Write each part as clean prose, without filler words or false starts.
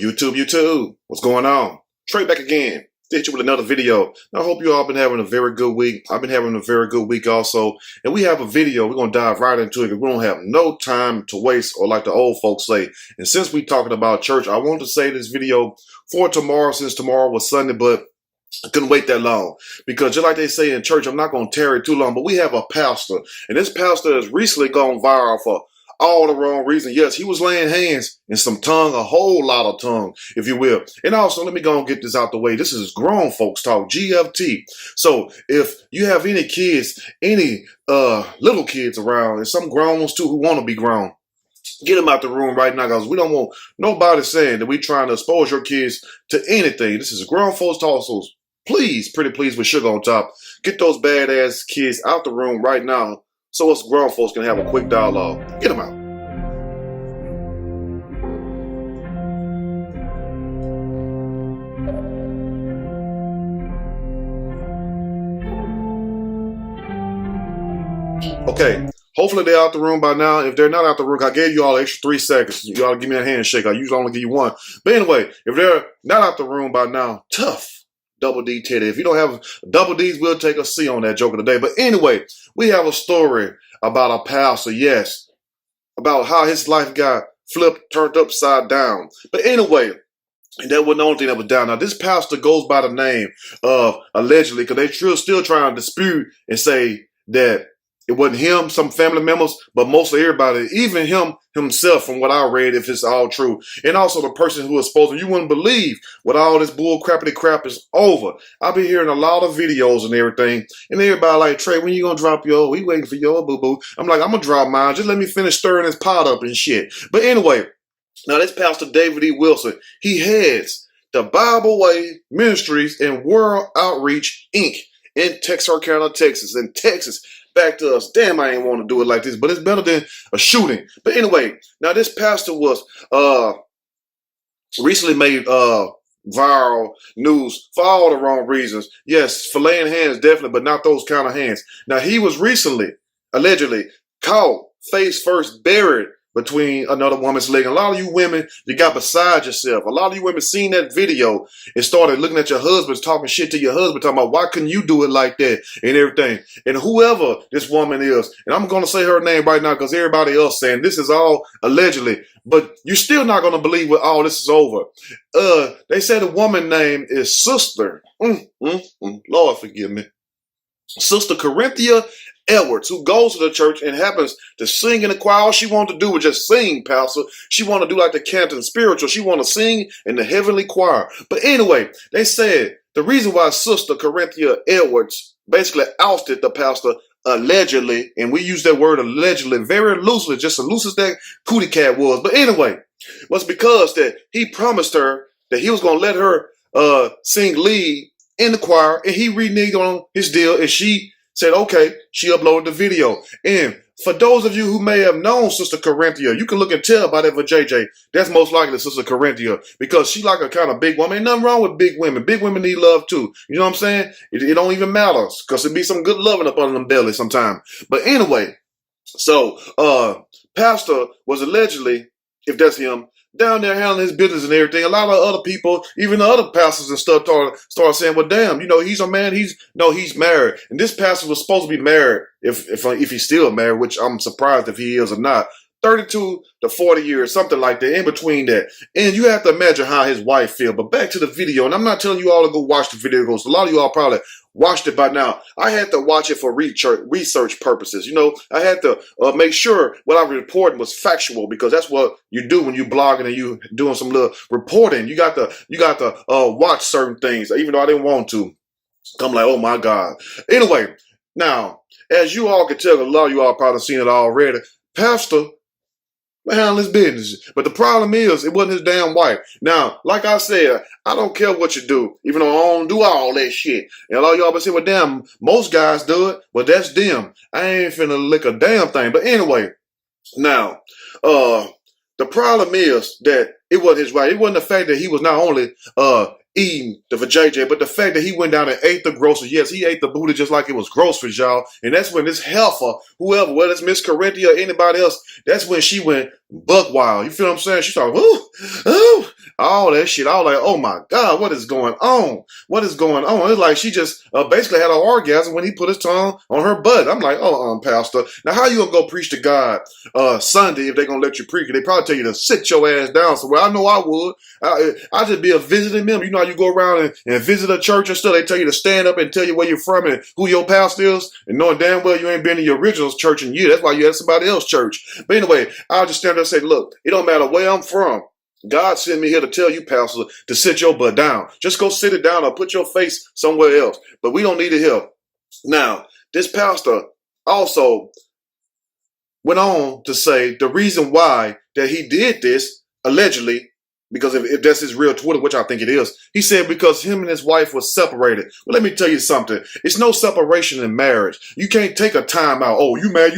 YouTube, what's going on? Trey back again. Hit you with another video. I hope you all been having a very good week. I've been having a very good week also. And we have a video. We're going to dive right into it because we don't have no time to waste, or like the old folks say. And since we're talking about church, I wanted to say this video for tomorrow, since tomorrow was Sunday, but I couldn't wait that long because just like they say in church, I'm not going to tarry too long, but we have a pastor, and this pastor has recently gone viral for all the wrong reasons. Yes, he was laying hands and some tongue, a whole lot of tongue, if you will. And also, let me go and get this out the way. This is grown folks talk, GFT. So if you have any kids, any little kids around, and some grown ones too who want to be grown, get them out the room right now, because we don't want nobody saying that we trying to expose your kids to anything. This is grown folks talk, so please, pretty please, with sugar on top, get those badass kids out the room right now so us grown folks can have a quick dialogue. Get them out. Okay, hopefully they're out the room by now. If they're not out the room, I gave you all an extra 3 seconds. You ought to give me a handshake. I usually only give you one. But anyway, if they're not out the room by now, tough. Double D Teddy. If you don't have double D's, we'll take a C on that joke of the day. But anyway, we have a story about a pastor, yes, about how his life got flipped, turned upside down. But anyway, and that wasn't the only thing that was down. Now, this pastor goes by the name of, allegedly, because they're still trying to dispute and say that it wasn't him, some family members, but mostly everybody, even him himself, from what I read, if it's all true. And also the person who was supposed to, you wouldn't believe what all this bull crappity crap is over. I've been hearing a lot of videos and everything, and everybody like, Trey, when you gonna drop your, we waiting for your boo-boo. I'm like, I'm gonna drop mine. Just let me finish stirring this pot up and shit. But anyway, now this Pastor David E. Wilson, he heads the Bible Way Ministries and World Outreach, Inc. in Texarkana, Texas. And Texas, back to us. Damn, I ain't want to do it like this, but it's better than a shooting. But anyway, now this pastor was recently made viral news for all the wrong reasons. Yes, for laying hands, definitely, but not those kind of hands. Now, he was recently, allegedly, caught face first buried between another woman's leg. And a lot of you women, you got beside yourself. A lot of you women seen that video and started looking at your husbands, talking shit to your husband, talking about why couldn't you do it like that and everything. And whoever this woman is, and I'm going to say her name right now because everybody else saying this is all allegedly, but you're still not going to believe when all this is over. They say the woman name is Sister. Lord forgive me. Sister Corinthia Edwards, who goes to the church and happens to sing in the choir. All she wanted to do was just sing, Pastor. She wanted to do like the Canton Spiritual. She wanted to sing in the heavenly choir. But anyway, they said the reason why Sister Corinthia Edwards basically ousted the pastor allegedly, and we use that word allegedly very loosely, just as loose as that cootie cat was. But anyway, was because that he promised her that he was going to let her sing lead in the choir, and he reneged on his deal, and she said, okay, she uploaded the video. And for those of you who may have known Sister Corinthia, you can look and tell by that for JJ. That's most likely Sister Corinthia, because she like a kind of big woman. Ain't nothing wrong with big women. Big women need love too. You know what I'm saying? It don't even matter, because it be some good loving up under them belly sometime. But anyway, so pastor was allegedly, if that's him, down there handling his business and everything. A lot of other people, even the other pastors and stuff, started saying, well, damn, you know, he's a man. He's married. And this pastor was supposed to be married, if he's still married, which I'm surprised if he is or not. 32 to 40 years, something like that, in between that. And you have to imagine how his wife feel. But back to the video, and I'm not telling you all to go watch the video, because a lot of you all probably watched it by now. I had to watch it for research purposes. You know, I had to make sure what I reported was factual, because that's what you do when you blogging and you doing some little reporting. You got to watch certain things, even though I didn't want to. I'm like, oh my God. Anyway, now, as you all can tell, a lot of you all probably seen it already. Pastor handle his business. But the problem is, it wasn't his damn wife. Now, like I said, I don't care what you do, even though I don't do all that shit. And a lot of y'all been saying, well, damn, most guys do it, but that's them. I ain't finna lick a damn thing. But anyway, now, the problem is that it wasn't his wife. It wasn't the fact that he was not only eating the vajayjay, but the fact that he went down and ate the groceries. Yes, he ate the booty just like it was groceries, y'all. And that's when this heifer, whoever, whether it's Miss Corinthia or anybody else, that's when she went buck wild. You feel what I'm saying? She thought, ooh, all that shit. I was like, oh my God, what is going on? What is going on? It's like she just basically had an orgasm when he put his tongue on her butt. I'm like, oh, Pastor. Now, how you gonna go preach to God Sunday if they gonna let you preach? They probably tell you to sit your ass down somewhere. I know I would. I just be a visiting member. You know how you go around and visit a church and stuff? They tell you to stand up and tell you where you're from and who your pastor is, and knowing damn well you ain't been in your original church in years. That's why you had somebody else's church. But anyway, I'll just stand there and say, look, it don't matter where I'm from. God sent me here to tell you, pastor, to sit your butt down. Just go sit it down or put your face somewhere else. But we don't need it here. Now, this pastor also went on to say the reason why that he did this, allegedly, because if that's his real Twitter, which I think it is, he said because him and his wife were separated. Well, let me tell you something. It's no separation in marriage. You can't take a time out. Oh, you mad,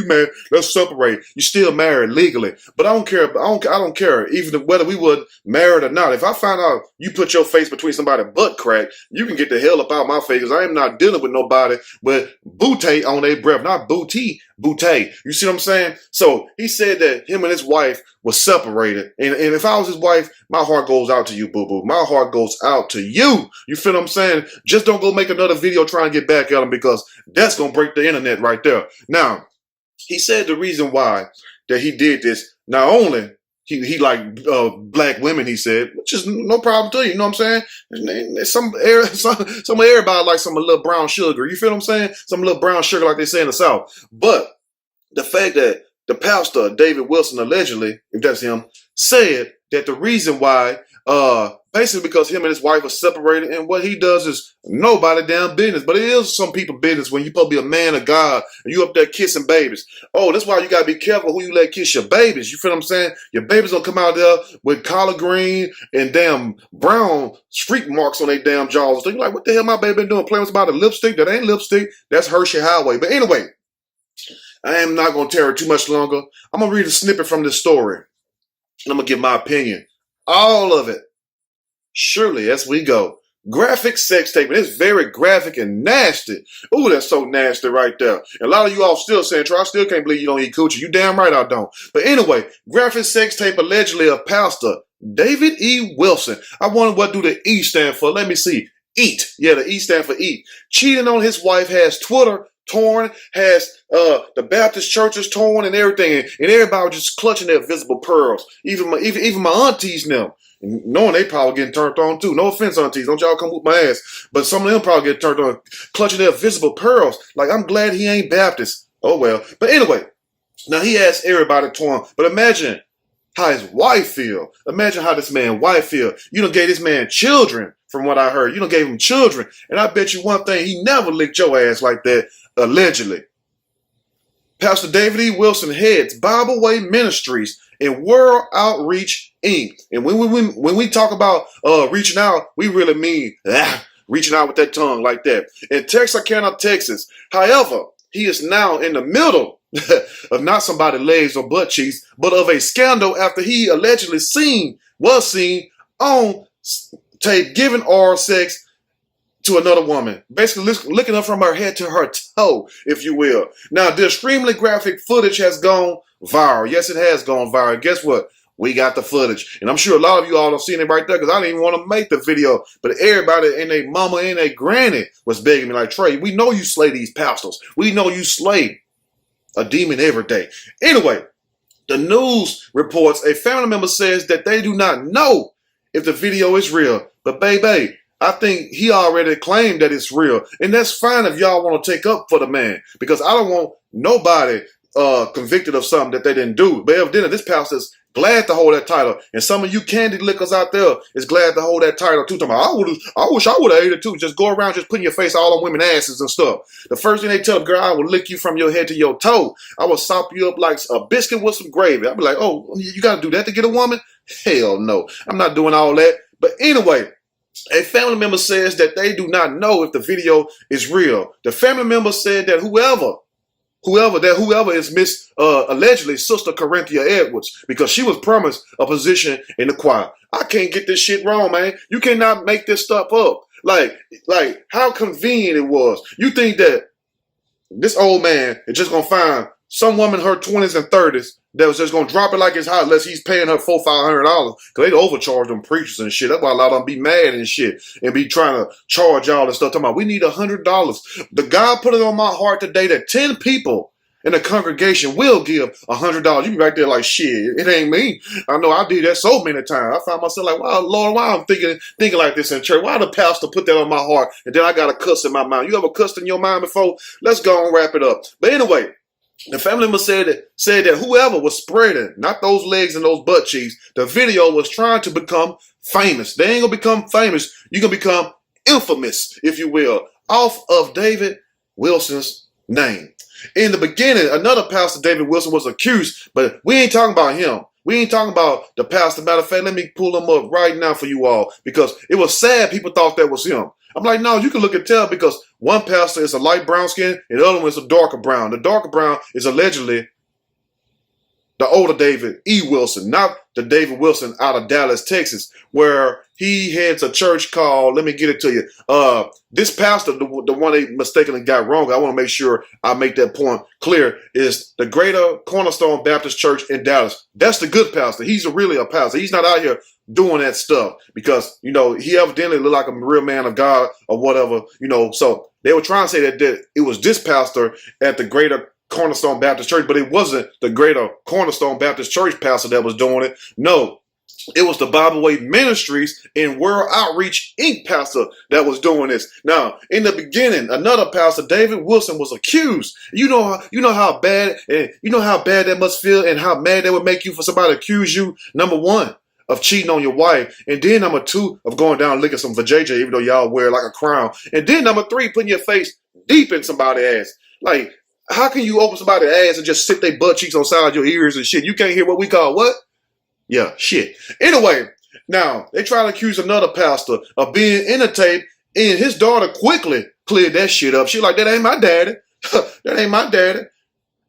let's separate. You're still married legally. But I don't care. I don't care even whether we were married or not. If I find out you put your face between somebody's butt crack, you can get the hell up out of my face because I am not dealing with nobody but booty on their breath, not booty. Booty. You see what I'm saying? So he said that him and his wife were separated. And if I was his wife, my heart goes out to you, boo-boo. My heart goes out to you. You feel what I'm saying? Just don't go make another video trying to get back at him because that's going to break the internet right there. Now, he said the reason why that he did this, not only he liked black women, he said, which is no problem to you. You know what I'm saying? Some everybody likes some little brown sugar. You feel what I'm saying? Some little brown sugar like they say in the South. But the fact that the pastor, David Wilson, allegedly, if that's him, said that the reason why, basically because him and his wife are separated, and what he does is nobody damn business. But it is some people business when you're supposed to be a man of God and you up there kissing babies. Oh, that's why you got to be careful who you let kiss your babies. You feel what I'm saying? Your babies gonna come out there with collard green and damn brown streak marks on their damn jaws. So you're like, what the hell my baby been doing? Playing with about a lipstick? That ain't lipstick. That's Hershey Highway. But anyway, I am not going to tear it too much longer. I'm going to read a snippet from this story. And I'm going to give my opinion. All of it. Surely, as we go. Graphic sex tape. And it's very graphic and nasty. Ooh, that's so nasty right there. And a lot of you all still saying, Trey, I still can't believe you don't eat coochie. You damn right I don't. But anyway, graphic sex tape allegedly of Pastor David E. Wilson. I wonder what do the E stand for. Let me see. Eat. Yeah, the E stand for eat. Cheating on his wife, has Twitter torn, has the Baptist churches torn and everything, and everybody was just clutching their visible pearls. Even my aunties now, knowing they probably getting turned on too. No offense, aunties, don't y'all come with my ass, but some of them probably get turned on, clutching their visible pearls. Like, I'm glad he ain't Baptist. Oh well. But anyway, now he has everybody torn. But imagine how his wife feel. Imagine how this man's wife feel. You done gave this man children, from what I heard. You done gave him children. And I bet you one thing, he never licked your ass like that, allegedly. Pastor David E. Wilson heads Bible Way Ministries and World Outreach Inc. And when we talk about reaching out, we really mean reaching out with that tongue like that. In Texarkana, Texas. However, he is now in the middle of not somebody's legs or butt cheeks, but of a scandal after he allegedly was seen on tape giving oral sex to another woman, basically looking up from her head to her toe, if you will. Now, the extremely graphic footage has gone viral. Yes, it has gone viral. Guess what? We got the footage. And I'm sure a lot of you all have seen it right there because I didn't even want to make the video. But everybody and their mama and their granny was begging me like, Trey, we know you slay these pastors. We know you slay a demon every day. Anyway, the news reports a family member says that they do not know if the video is real. But baby, I think he already claimed that it's real. And that's fine if y'all want to take up for the man. Because I don't want nobody convicted of something that they didn't do. But evidently, this pastor's glad to hold that title. And some of you candy lickers out there is glad to hold that title too. Talking about, I wish I would have ate it too. Just go around just putting your face all on women's asses and stuff. The first thing they tell the girl, I will lick you from your head to your toe. I will sop you up like a biscuit with some gravy. I'll be like, oh, you got to do that to get a woman? Hell no. I'm not doing all that. But anyway, a family member says that they do not know if the video is real. The family member said that whoever is Miss allegedly Sister Corinthia Edwards, because she was promised a position in the choir. I can't get this shit wrong, man. You cannot make this stuff up. Like how convenient it was. You think that this old man is just gonna find some woman in her 20s and 30s that was just gonna drop it like it's hot unless he's paying her $400-500 because they overcharge them preachers and shit. That's why a lot of them be mad and shit and be trying to charge y'all and stuff. Talking about we need $100. The God put it on my heart today that 10 people in the congregation will give $100. You be right there like, shit, it ain't me. I know I did that so many times. I found myself like, wow, Lord, why I'm thinking like this in church? Why the pastor put that on my heart and then I got a cuss in my mind? You ever cussed in your mind before? Let's go and wrap it up. But anyway, the family member said that whoever was spreading, not those legs and those butt cheeks, the video was trying to become famous. They ain't gonna become famous. You're gonna become infamous, if you will, off of David Wilson's name. In the beginning, another pastor, David Wilson, was accused, but we ain't talking about him. We ain't talking about the pastor. Matter of fact, let me pull him up right now for you all because it was sad people thought that was him. I'm like, no, you can look and tell because one pastor is a light brown skin and the other one is a darker brown. The darker brown is allegedly the older David E. Wilson, not the David Wilson out of Dallas, Texas, where he heads a church called, let me get it to you. This pastor, the one they mistakenly got wrong, I want to make sure I make that point clear, is the Greater Cornerstone Baptist Church in Dallas. That's the good pastor. He's really a pastor. He's not out here doing that stuff because, you know, he evidently looked like a real man of God or whatever, you know. So they were trying to say that it was this pastor at the Greater Cornerstone Baptist Church, but it wasn't the Greater Cornerstone Baptist Church pastor that was doing it. No, it was the Bible Way Ministries and World Outreach Inc. pastor that was doing this. Now, in the beginning, another pastor, David Wilson, was accused. You know how bad that must feel and how mad that would make you for somebody to accuse you. Number one, of cheating on your wife, and then number two, of going down and licking some vajayjay, even though y'all wear like a crown, and then number three, putting your face deep in somebody's ass. Like, how can you open somebody's ass and just sit their butt cheeks on side of your ears and shit? You can't hear what we call what? Yeah, shit. Anyway, now they try to accuse another pastor of being in the tape, and his daughter quickly cleared that shit up. She like, that ain't my daddy. That ain't my daddy.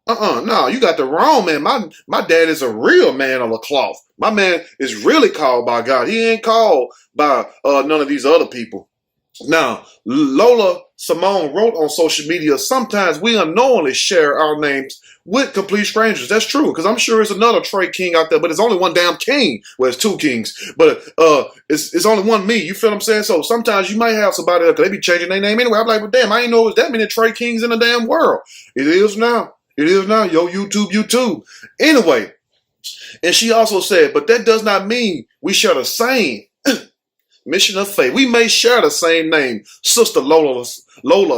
No, you got the wrong man. My dad is a real man of the cloth. My man is really called by God. He ain't called by none of these other people. Now, Lola Simone wrote on social media, sometimes we unknowingly share our names with complete strangers. That's true, because I'm sure it's another Trey King out there, but it's only one damn king. Well, it's two kings, but it's only one me. You feel what I'm saying? So sometimes you might have somebody else, they be changing their name anyway. I'm like, well, damn, I didn't know it was that many Trey Kings in the damn world. It is now. It is now. Yo, YouTube. Anyway, and she also said, but that does not mean we share the same mission of faith. We may share the same name, Sister Lola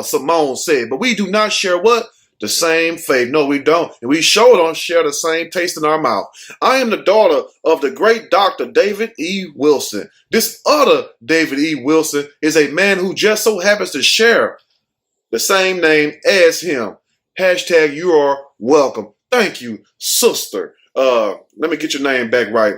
Simone said, but we do not share what? The same faith. No, we don't. And we sure don't share the same taste in our mouth. I am the daughter of the great Dr. David E. Wilson. This other David E. Wilson is a man who just so happens to share the same name as him. Hashtag you are welcome. Thank you, sister. Let me get your name back right.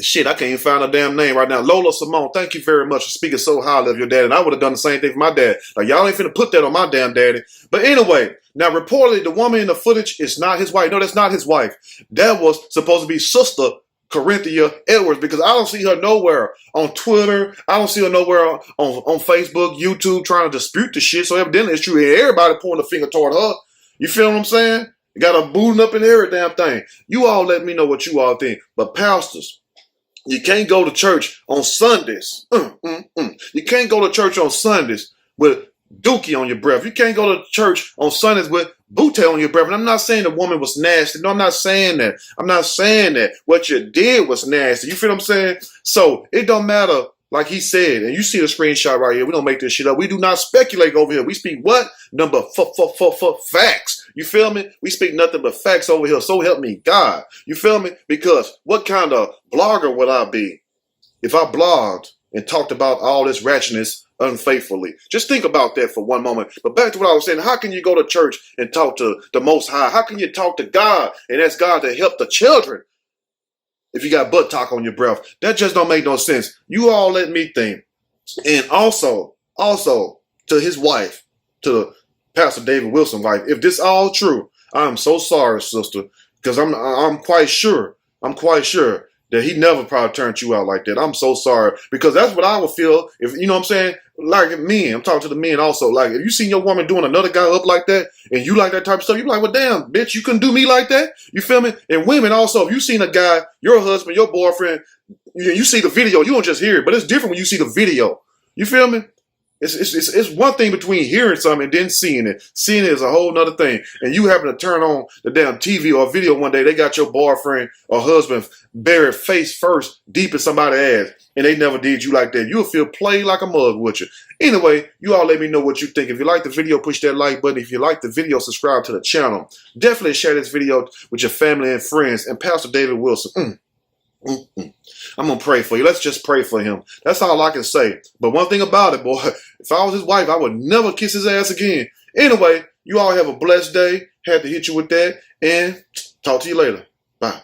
Shit, I can't even find a damn name right now. Lola Simone, thank you very much for speaking so highly of your dad. And I would have done the same thing for my dad. Like, y'all ain't finna put that on my damn daddy. But anyway, now reportedly the woman in the footage is not his wife. No, that's not his wife. That was supposed to be Sister Corinthia Edwards, because I don't see her nowhere on Twitter. I don't see her nowhere on Facebook, YouTube, trying to dispute the shit. So evidently it's true. And everybody pointing the finger toward her. You feel what I'm saying? You got her booting up in every damn thing. You all let me know what you all think. But pastors, you can't go to church on Sundays. You can't go to church on Sundays with dookie on your breath. You can't go to church on Sundays with booty on your breath. And I'm not saying the woman was nasty. No, I'm not saying that. I'm not saying that. What you did was nasty. You feel what I'm saying? So it don't matter, like he said, and you see the screenshot right here. We don't make this shit up. We do not speculate over here. We speak what? Number facts. You feel me? We speak nothing but facts over here. So help me God. You feel me? Because what kind of blogger would I be if I blogged and talked about all this ratchetness unfaithfully? Just think about that for one moment. But back to what I was saying, how can you go to church and talk to the Most High? How can you talk to God and ask God to help the children if you got butt talk on your breath? That just don't make no sense. You all let me think. And also to his wife, to Pastor David Wilson's wife, if this all true, I'm so sorry, sister, because I'm quite sure that he never probably turned you out like that. I'm so sorry, because that's what I would feel if, you know what I'm saying? Like men, I'm talking to the men also. Like, if you seen your woman doing another guy up like that and you like that type of stuff, you be like, well, damn, bitch, you couldn't do me like that. You feel me? And women also, if you seen a guy, your husband, your boyfriend, you see the video, you don't just hear it, but it's different when you see the video. You feel me? It's one thing between hearing something and then seeing it. Seeing it is a whole nother thing. And you happen to turn on the damn TV or video one day, they got your boyfriend or husband buried face first deep in somebody's ass, and they never did you like that. You'll feel played like a mug with you. Anyway, you all let me know what you think. If you like the video, push that like button. If you like the video, subscribe to the channel. Definitely share this video with your family and friends. And Pastor David Wilson, I'm going to pray for you. Let's just pray for him. That's all I can say. But one thing about it, boy, if I was his wife, I would never kiss his ass again. Anyway, you all have a blessed day. Had to hit you with that. And talk to you later. Bye.